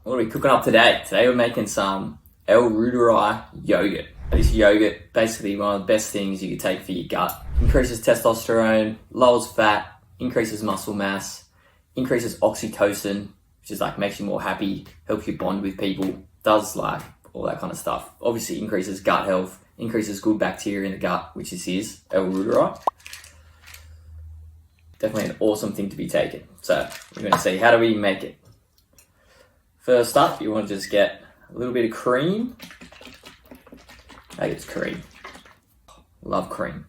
what are we cooking up today? Today we're making some Reuteri yogurt. This yogurt, basically one of the best things you can take for your gut. Increases testosterone, lowers fat, increases muscle mass, increases oxytocin, which is like makes you more happy, helps you bond with people, does like all that kind of stuff. Obviously increases gut health, increases good bacteria in the gut, which is his, Reuteri. Definitely an awesome thing to be taken. So we're going to see, how do we make it? First up, you want to just get a little bit of cream. I think it's cream. Love cream.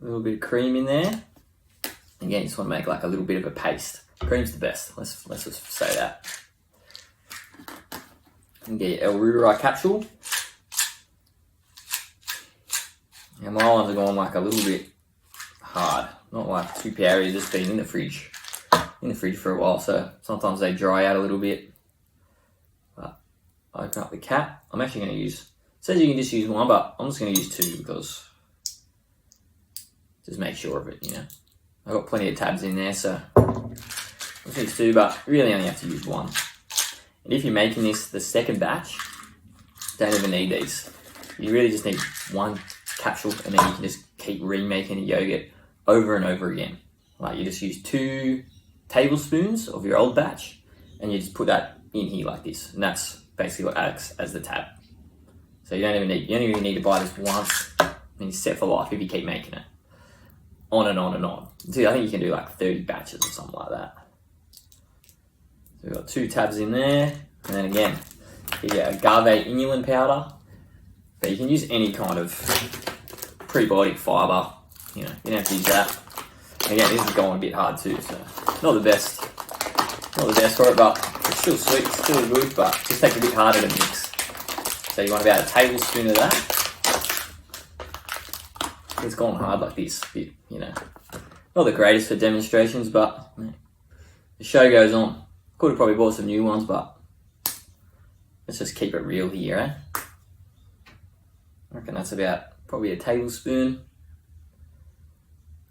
A little bit of cream in there. Again, you just want to make like a little bit of a paste. Cream's the best. Let's just say that. And get your Reuteri capsule. And my ones are going like a little bit hard, not like too powdery. Just been in the fridge for a while, so sometimes they dry out a little bit. But I open up the cap. I'm actually going to use, it says you can just use one, but I'm just going to use two because just make sure of it, you know. I've got plenty of tabs in there, so I'll use two, but really only have to use one. And if you're making this the second batch, don't even need these. You really just need one capsule, and then you can just keep remaking the yogurt over and over again. Like you just use 2 tablespoons of your old batch, and you just put that in here like this, and that's basically what acts as the tab. So you only really need to buy this once, and you're set for life if you keep making it. On and on and on. So I think you can do like 30 batches or something like that. So we've got 2 tabs in there, and then again, you get agave inulin powder, but you can use any kind of prebiotic fiber. You know, you don't have to use that. And again, this is going a bit hard too, so not the best for it, but it's still sweet, it's still good, but just takes a bit harder to mix. So you want about a tablespoon of that. It's gone hard like this, bit, you know. Not the greatest for demonstrations, but you know, the show goes on. Could have probably bought some new ones, but let's just keep it real here, eh? I reckon that's about probably a tablespoon.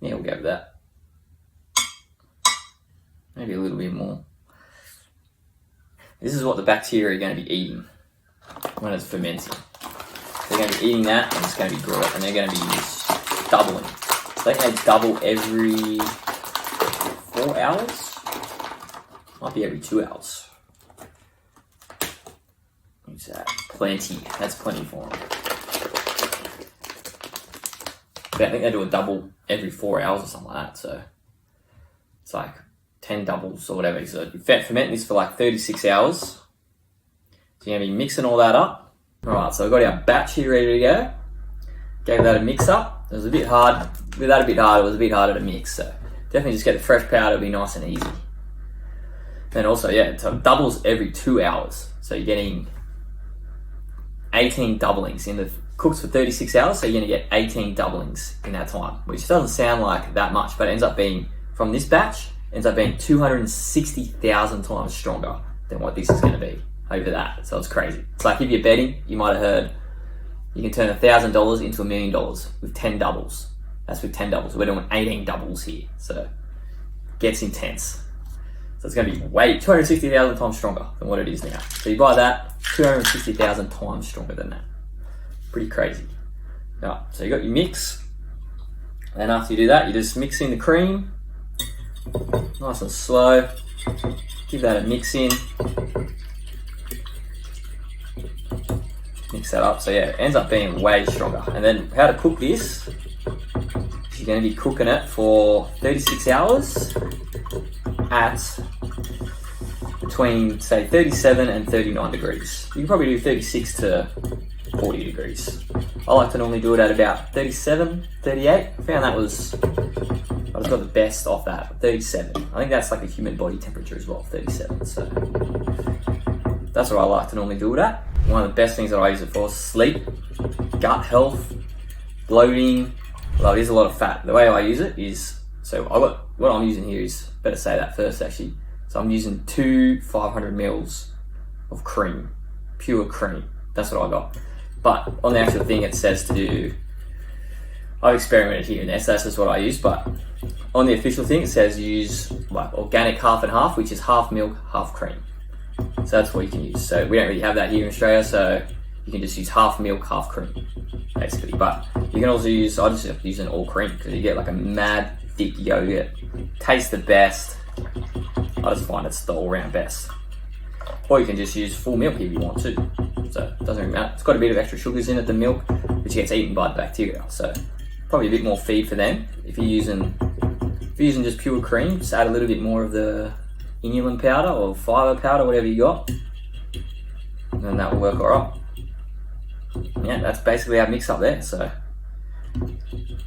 Yeah, we'll go with that. Maybe a little bit more. This is what the bacteria are going to be eating when it's fermenting. They're going to be eating that, and it's going to be great, and they're going to be doubling. So they can double every 4 hours. Might be every 2 hours. What's that? Plenty. That's plenty for them. I think they do a double every 4 hours or something like that, so it's like 10 doubles or whatever. So you ferment this for like 36 hours. So you're going to be mixing all that up. Alright, so I've got our batch here ready to go. Gave that a mix up. It was a bit hard. With that a bit hard, it was a bit harder to mix, so definitely just get the fresh powder, it'll be nice and easy. And also, yeah, so it doubles every 2 hours. So you're getting 18 doublings in the cooks for 36 hours, so you're going to get 18 doublings in that time, which doesn't sound like that much, but it ends up being, from this batch, ends up being 260,000 times stronger than what this is going to be over that. So it's crazy. It's like if you're betting, you might have heard you can turn $1,000 into $1 million with 10 doubles. That's with 10 doubles. We're doing 18 doubles here, so it gets intense. So it's going to be 260,000 times stronger than what it is now. So you buy that, 260,000 times stronger than that. Pretty crazy. Right, so you got your mix, and after you do that, you just mix in the cream, nice and slow. Give that a mix in. Mix that up. So yeah, it ends up being way stronger. And then how to cook this? You're going to be cooking it for 36 hours at between say 37 and 39 degrees. You can probably do 36 to 40 degrees. I like to normally do it at about 37, 38. I found that was, I just got the best off that, 37. I think that's like a human body temperature as well, 37. So that's what I like to normally do it at. One of the best things that I use it for is sleep, gut health, bloating. Well, there's a lot of fat. The way I use it is, so what I'm using here is, better say that first actually. So I'm using 2 500 mils of cream, pure cream. That's what I got. But on the actual thing it says to do, I've experimented here and there, so that's just what I use, but on the official thing it says use like organic half and half, which is half milk, half cream. So that's what you can use. So we don't really have that here in Australia, so you can just use half milk, half cream, basically. But you can also use, I just use an all cream because you get like a mad thick yogurt. Tastes the best. I just find it's the all round best. Or you can just use full milk if you want to. So it doesn't really matter. It's got a bit of extra sugars in it, the milk, which gets eaten by the bacteria. So probably a bit more feed for them. If you're using just pure cream, just add a little bit more of the inulin powder or fiber powder, whatever you got, and then that will work alright. Yeah, that's basically our mix up there. So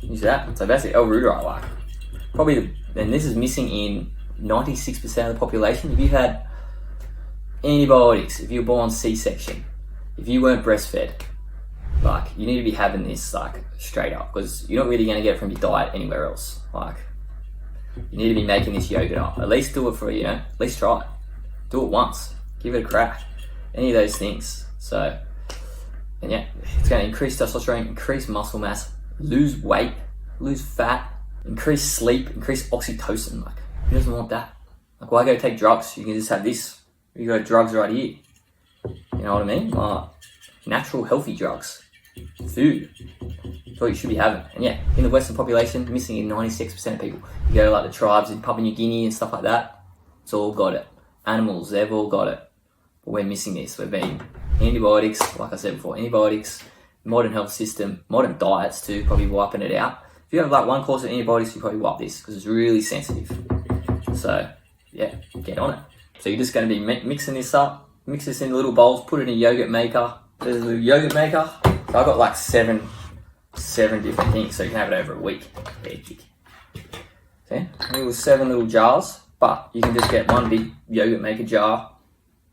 use that. So that's the L-Reuteri, like probably, and this is missing in 96% of the population. If you had antibiotics, if you were born C-section, if you weren't breastfed, like you need to be having this like straight up, because you're not really going to get it from your diet anywhere else. Like you need to be making this yogurt up. At least do it for, at least try it. Do it once. Give it a crack. Any of those things. So, and yeah, it's going to increase testosterone, increase muscle mass, lose weight, lose fat, increase sleep, increase oxytocin. Like, who doesn't want that? Like, why go take drugs? You can just have this. You got drugs right here. You know what I mean? Like, natural, healthy drugs. Food. That's what you should be having. And yeah, in the Western population, missing in 96% of people. You go to like the tribes in Papua New Guinea and stuff like that, it's all got it. Animals, they've all got it. But we're missing this. We've been antibiotics, like I said before, antibiotics, modern health system, modern diets too, probably wiping it out. If you have like one course of antibiotics, you probably wipe this because it's really sensitive. So yeah, get on it. So you're just going to be mixing this up, mix this in little bowls, put it in a yogurt maker. There's a little yogurt maker. So I've got like seven different things, so you can have it over a week. See? Little 7 little jars, but you can just get one big yogurt maker jar,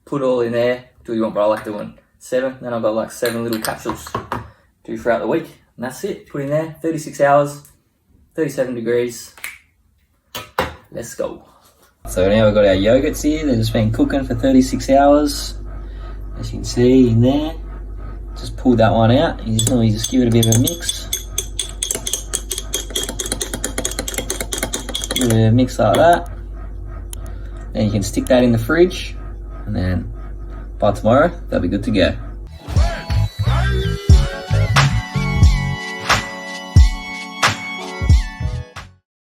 put it all in there, do what you want, but I like doing 7, then I've got like 7 little capsules do throughout the week, and that's it. Put in there, 36 hours, 37 degrees, let's go. So now we've got our yogurts here, they've just been cooking for 36 hours, as you can see in there. Just pull that one out, you just normally just give it a bit of a mix. Give it a mix like that. Then you can stick that in the fridge, and then by tomorrow, they'll be good to go.